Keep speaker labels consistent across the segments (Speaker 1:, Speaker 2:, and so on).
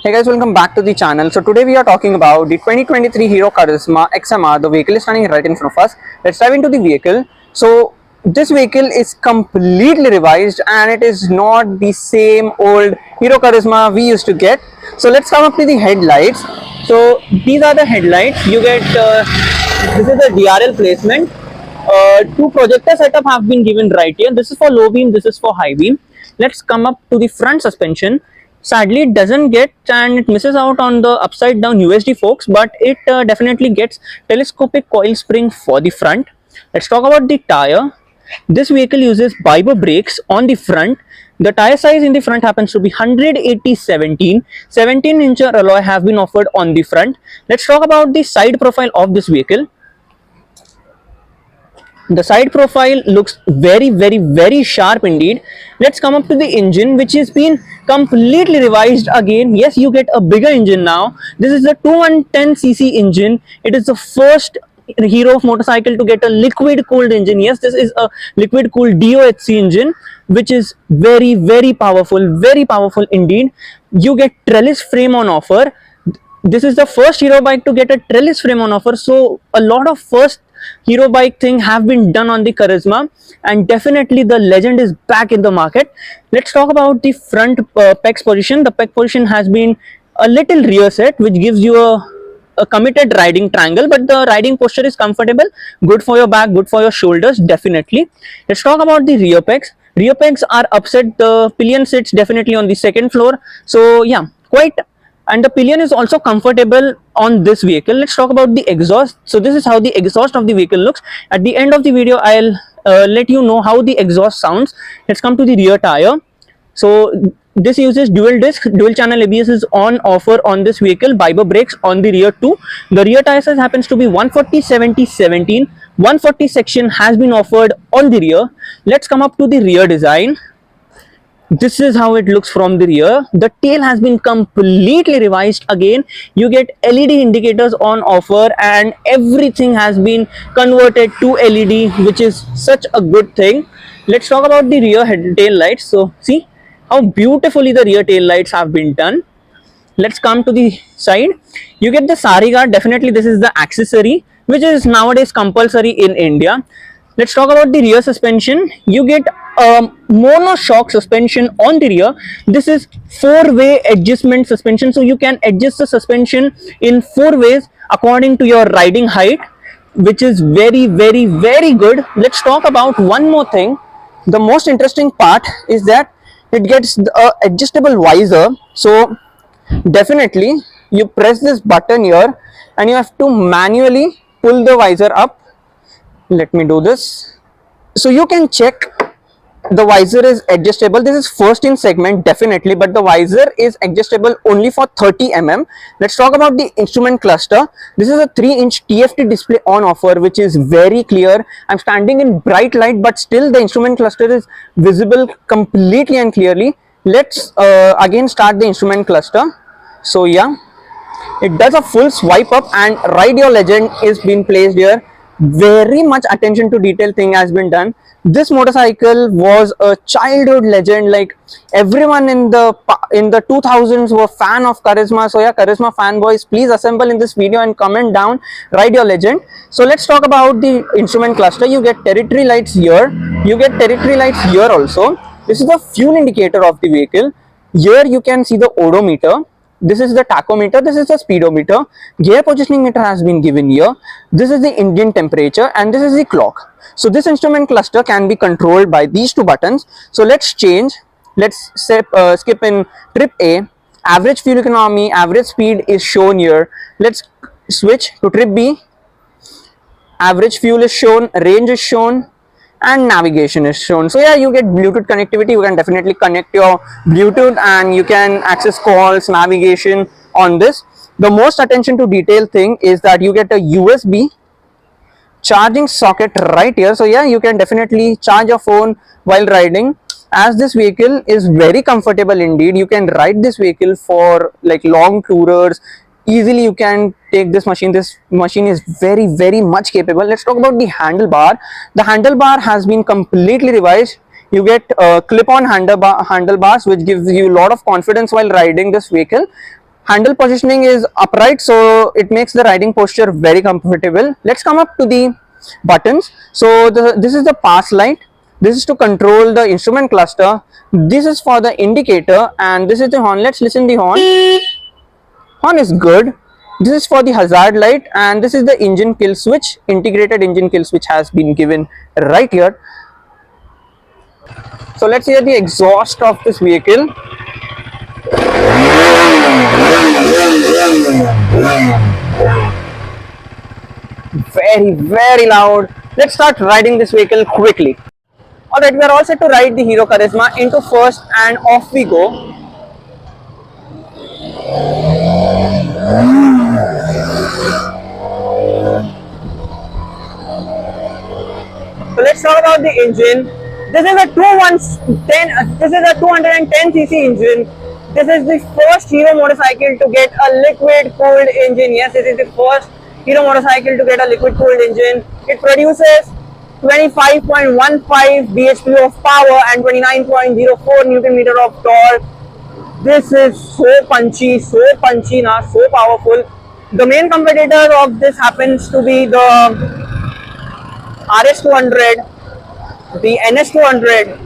Speaker 1: Hey guys, welcome back to the channel. So today we are talking about the 2023 Hero Karizma Xmr. The vehicle is standing right in front of us. Let's dive into the vehicle. So this vehicle is completely revised and it is not the same old Hero Karizma we used to get. So let's come up to the headlights. So these are the headlights. You get this is the DRL placement. Two projector setup have been given right here. This is for low beam, this is for high beam. Let's come up to the front suspension. Sadly, it doesn't get and it misses out on the upside down USD forks, but it definitely gets telescopic coil spring for the front. Let's talk about the tire. This vehicle uses biber brakes on the front. The tire size in the front happens to be 180/17. 17-inch alloy have been offered on the front. Let's talk about the side profile of this vehicle. The side profile looks very sharp indeed. Let's come up to the engine, which has been completely revised again. Yes, you get a bigger engine now. This is a 210cc engine. It is the first Hero motorcycle to get a liquid cooled engine. Yes, this is a liquid cooled DOHC engine, which is very powerful indeed. You get trellis frame on offer. This is the first Hero bike to get a trellis frame on offer, so a lot of first Hero bike thing have been done on the Karizma, and definitely the legend is back in the market. Let's talk about the front pegs position. The peg position has been a little rear set, which gives you a committed riding triangle, but the riding posture is comfortable, good for your back, good for your shoulders, definitely. Let's talk about the rear pegs. Rear pegs are upset. The pillion sits definitely on the second floor, so yeah, quite. And the pillion is also comfortable on this vehicle. Let's talk about the exhaust. So this is how the exhaust of the vehicle looks. At the end of the video, I'll let you know how the exhaust sounds. Let's come to the rear tire. So this uses dual disc, dual channel ABS is on offer on this vehicle. Biber brakes on the rear too. The rear tire size happens to be 140/70/17. 140 section has been offered on the rear. Let's come up to the rear design. This is how it looks from the rear. The tail has been completely revised again. You get LED indicators on offer and everything has been converted to LED, which is such a good thing. Let's talk about the rear tail lights. So see how beautifully the rear tail lights have been done. Let's come to the side. You get the sari guard. Definitely this is the accessory, which is nowadays compulsory in India. Let's talk about the rear suspension. You get a monoshock suspension on the rear. This is four-way adjustment suspension, so you can adjust the suspension in four ways according to your riding height, which is very good. Let's talk about one more thing. The most interesting part is that it gets the adjustable visor. So definitely you press this button here and you have to manually pull the visor up. Let me do this. So you can check the visor is adjustable. This is first in segment definitely, but the visor is adjustable only for 30 mm. Let's talk about the instrument cluster. This is a 3-inch TFT display on offer, which is very clear. I'm standing in bright light, but still the instrument cluster is visible completely and clearly. Let's again start the instrument cluster. So yeah, it does a full swipe up and Ride Your Legend is being placed here. Very much attention to detail thing has been done. This motorcycle was a childhood legend. Like everyone in the 2000s were fan of Karizma. So yeah, Karizma fanboys, please assemble in this video and comment down Ride Your Legend. So let's talk about the instrument cluster. You get territory lights here. You get territory lights here also. This is the fuel indicator of the vehicle. Here you can see the odometer. This is the tachometer, this is the speedometer. Gear positioning meter has been given here. This is the engine temperature and this is the clock. So this instrument cluster can be controlled by these two buttons. So let's change. Let's skip in trip A. Average fuel economy, average speed is shown here. Let's switch to trip B. Average fuel is shown, range is shown, and navigation is shown. So yeah, you get Bluetooth connectivity. You can definitely connect your Bluetooth and you can access calls, navigation on this. The most attention to detail thing is that you get a USB charging socket right here. So yeah, you can definitely charge your phone while riding, as this vehicle is very comfortable indeed. You can ride this vehicle for like long tours easily. You can take this machine. This machine is very much capable. Let's talk about the handlebar. The handlebar has been completely revised. You get clip-on handlebars, which gives you a lot of confidence while riding this vehicle. Handle positioning is upright, so it makes the riding posture very comfortable. Let's come up to the buttons. So this is the pass light. This is to control the instrument cluster. This is for the indicator, and this is the horn. Let's listen the horn. Horn is good. This is for the hazard light, and this is the engine kill switch. Integrated engine kill switch has been given right here. So let's hear the exhaust of this vehicle. Very loud. Let's start riding this vehicle quickly. Alright, we are all set to ride the Hero Karizma into first, and off we go. So let's talk about the engine. This is a 210cc engine. This is the first Hero motorcycle to get a liquid cooled engine. Yes, this is the first Hero motorcycle to get a liquid cooled engine. It produces 25.15 bhp of power and 29.04 Newton meter of torque. This is so punchy now, so powerful. The main competitor of this happens to be the RS200, the NS200,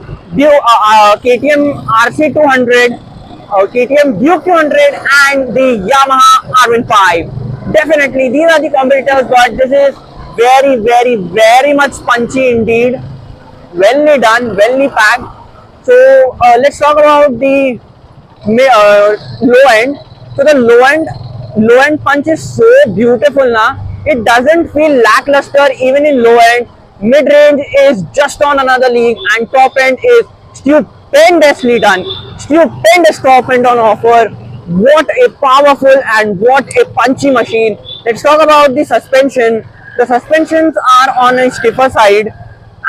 Speaker 1: KTM RC200, KTM Duke 200, and the Yamaha R15. Definitely, these are the competitors, but this is very much punchy indeed. Well done, well packed. So let's talk about the low end. So the low end punch is so beautiful now. It doesn't feel lackluster even in low end. Mid range is just on another league, and top end is stupendously done. Stupendous top end on offer. What a powerful and what a punchy machine. Let's talk about the suspension. The suspensions are on a stiffer side,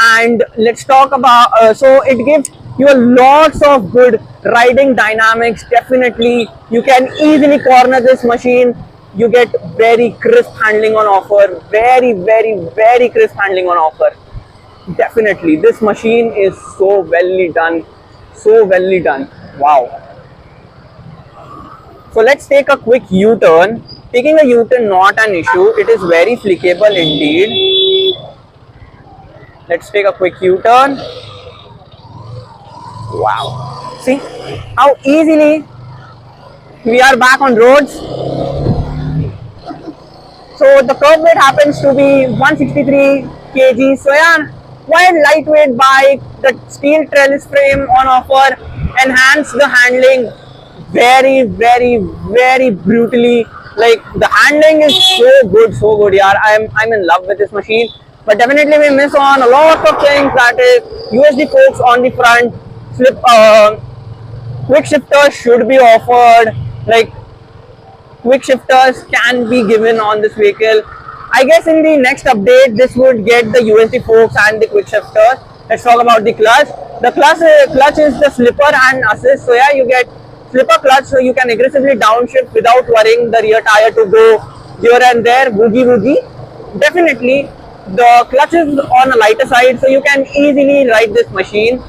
Speaker 1: and let's talk about so it gives you lots of good riding dynamics. Definitely, you can easily corner this machine. You get very crisp handling on offer. Very crisp handling on offer. Definitely, this machine is so well done. So well done. Wow. So let's take a quick U-turn. Taking a U-turn not an issue. It is very flickable indeed. Let's take a quick U-turn. Wow. See how easily we are back on roads. So the curb weight happens to be 163 kg. So yeah, quite lightweight bike. The steel trellis frame on offer enhance the handling very brutally. Like the handling is so good, yeah. I'm in love with this machine. But definitely we miss on a lot of things, that is USD forks on the front. Quick shifters should be offered. Like quick shifters can be given on this vehicle. I guess in the next update this would get the USD forks and the quick shifters. Let's talk about the clutch. The clutch is the slipper and assist. So yeah, you get slipper clutch, so you can aggressively downshift without worrying the rear tire to go here and there, boogie. Definitely, the clutch is on a lighter side, so you can easily ride this machine.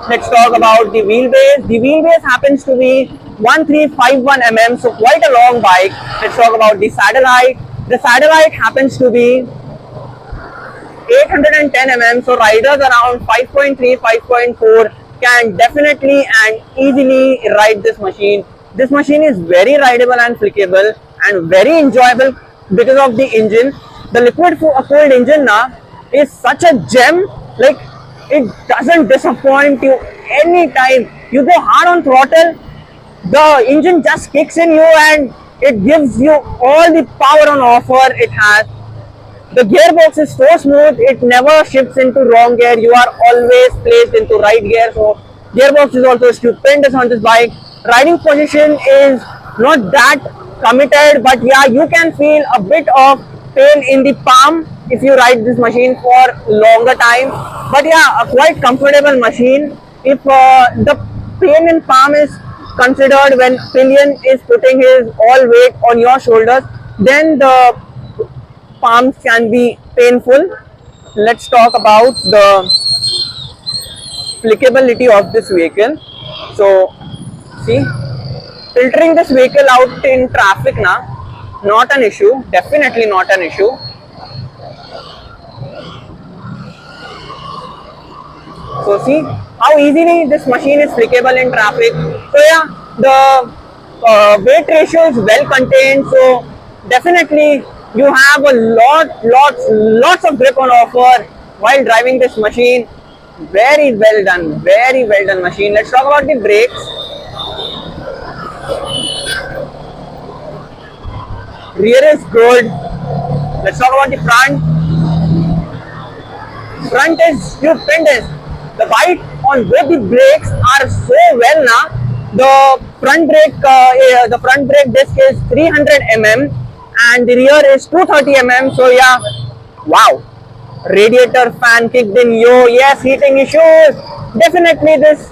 Speaker 1: Let's talk about the wheelbase. The wheelbase happens to be 1351 mm, so quite a long bike. Let's talk about the satellite. The satellite happens to be 810 mm, so riders around 5.3, 5.4 can definitely and easily ride this machine. This machine is very rideable and flickable and very enjoyable because of the engine. The liquid cooled engine now is such a gem. Like it doesn't disappoint you anytime. You go hard on throttle, the engine just kicks in you and it gives you all the power on offer it has. The gearbox is so smooth, it never shifts into wrong gear. You are always placed into right gear. So gearbox is also stupendous on this bike. Riding position is not that committed, but yeah, you can feel a bit of pain in the palm if you ride this machine for longer time. But yeah, a quite comfortable machine. If the pain in palm is considered when pillion is putting his all weight on your shoulders, then the palms can be painful. Let's talk about the flickability of this vehicle. So see, filtering this vehicle out in traffic na, not an issue, definitely not an issue. So see how easily this machine is flickable in traffic. So yeah, the weight ratio is well contained, so definitely you have a lots of grip on offer while driving this machine. Very well done machine. Let's talk about the brakes. Rear is good. Let's talk about the front. Front is stupendous. The bite on both the brakes are so well now. The front brake disc is 300 mm and the rear is 230 mm. So yeah, wow. Radiator fan kicked in. Yes, heating issues. Definitely this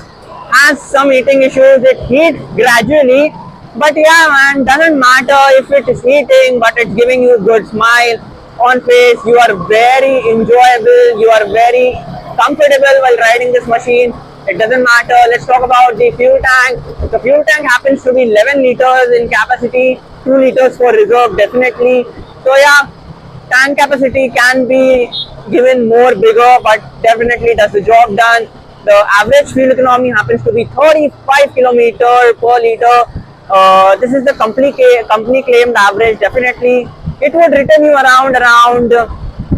Speaker 1: has some heating issues. It heats gradually, but yeah man, doesn't matter if it is heating, but it's giving you good smile on face. You are very enjoyable, you are very comfortable while riding this machine. It doesn't matter. Let's talk about the fuel tank. The fuel tank happens to be 11 liters in capacity, 2 liters for reserve definitely. So yeah, tank capacity can be given more bigger, but definitely does the job done. The average fuel economy happens to be 35 kilometer per liter. This is the company claimed average. Definitely it would return you around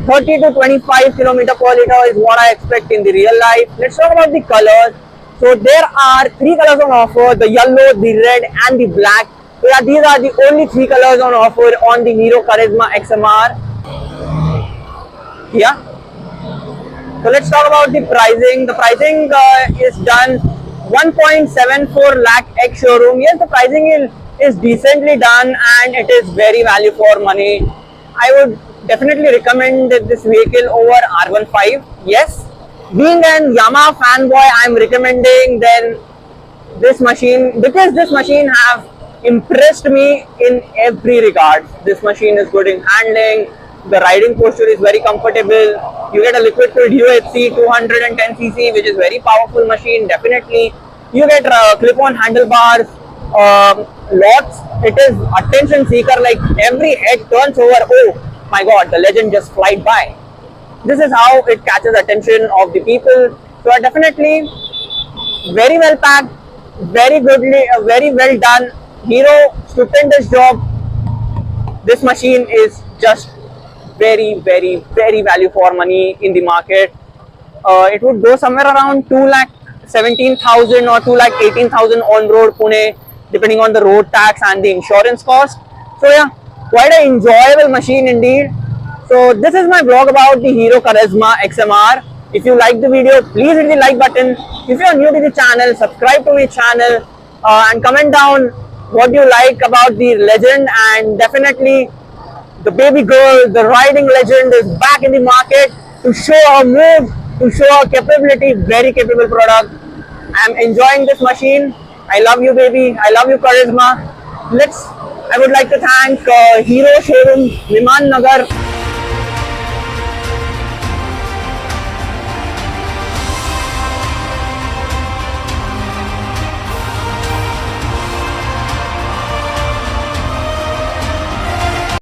Speaker 1: 30 to 25 kilometer per liter is what I expect in the real life. Let's talk about the colors. So there are 3 colors on offer: the yellow, the red and the black. So yeah, these are the only 3 colors on offer on the Hero Karizma Xmr. Yeah. So let's talk about the pricing. The pricing is done 1.74 lakh ex showroom. Yes, the pricing is decently done and it is very value for money. I would definitely recommend this vehicle over R15. Yes, being an Yamaha fanboy, I am recommending then this machine because this machine have impressed me in every regard. This machine is good in handling. The riding posture is very comfortable. You get a liquid cooled UHC 210cc, which is very powerful machine. Definitely, you get clip-on handlebars. Lots. It is attention seeker. Like every head turns over. Oh my God! The legend just flied by. This is how it catches attention of the people. So definitely, very well packed, very well done. Hero, stupendous job. This machine is just very value for money in the market. It would go somewhere around 2,17,000 or 2,18,000 on road Pune, depending on the road tax and the insurance cost. So yeah, quite an enjoyable machine indeed. So this is my vlog about the Hero Karizma Xmr. If you like the video, please hit the like button. If you are new to the channel, subscribe to my channel and comment down what you like about the legend. And definitely the baby girl, the riding legend is back in the market to show her move, to show her capability. Very capable product. I am enjoying this machine. I love you baby, I love you Karizma. I would like to thank Hero Showroom, Viman, Nagar.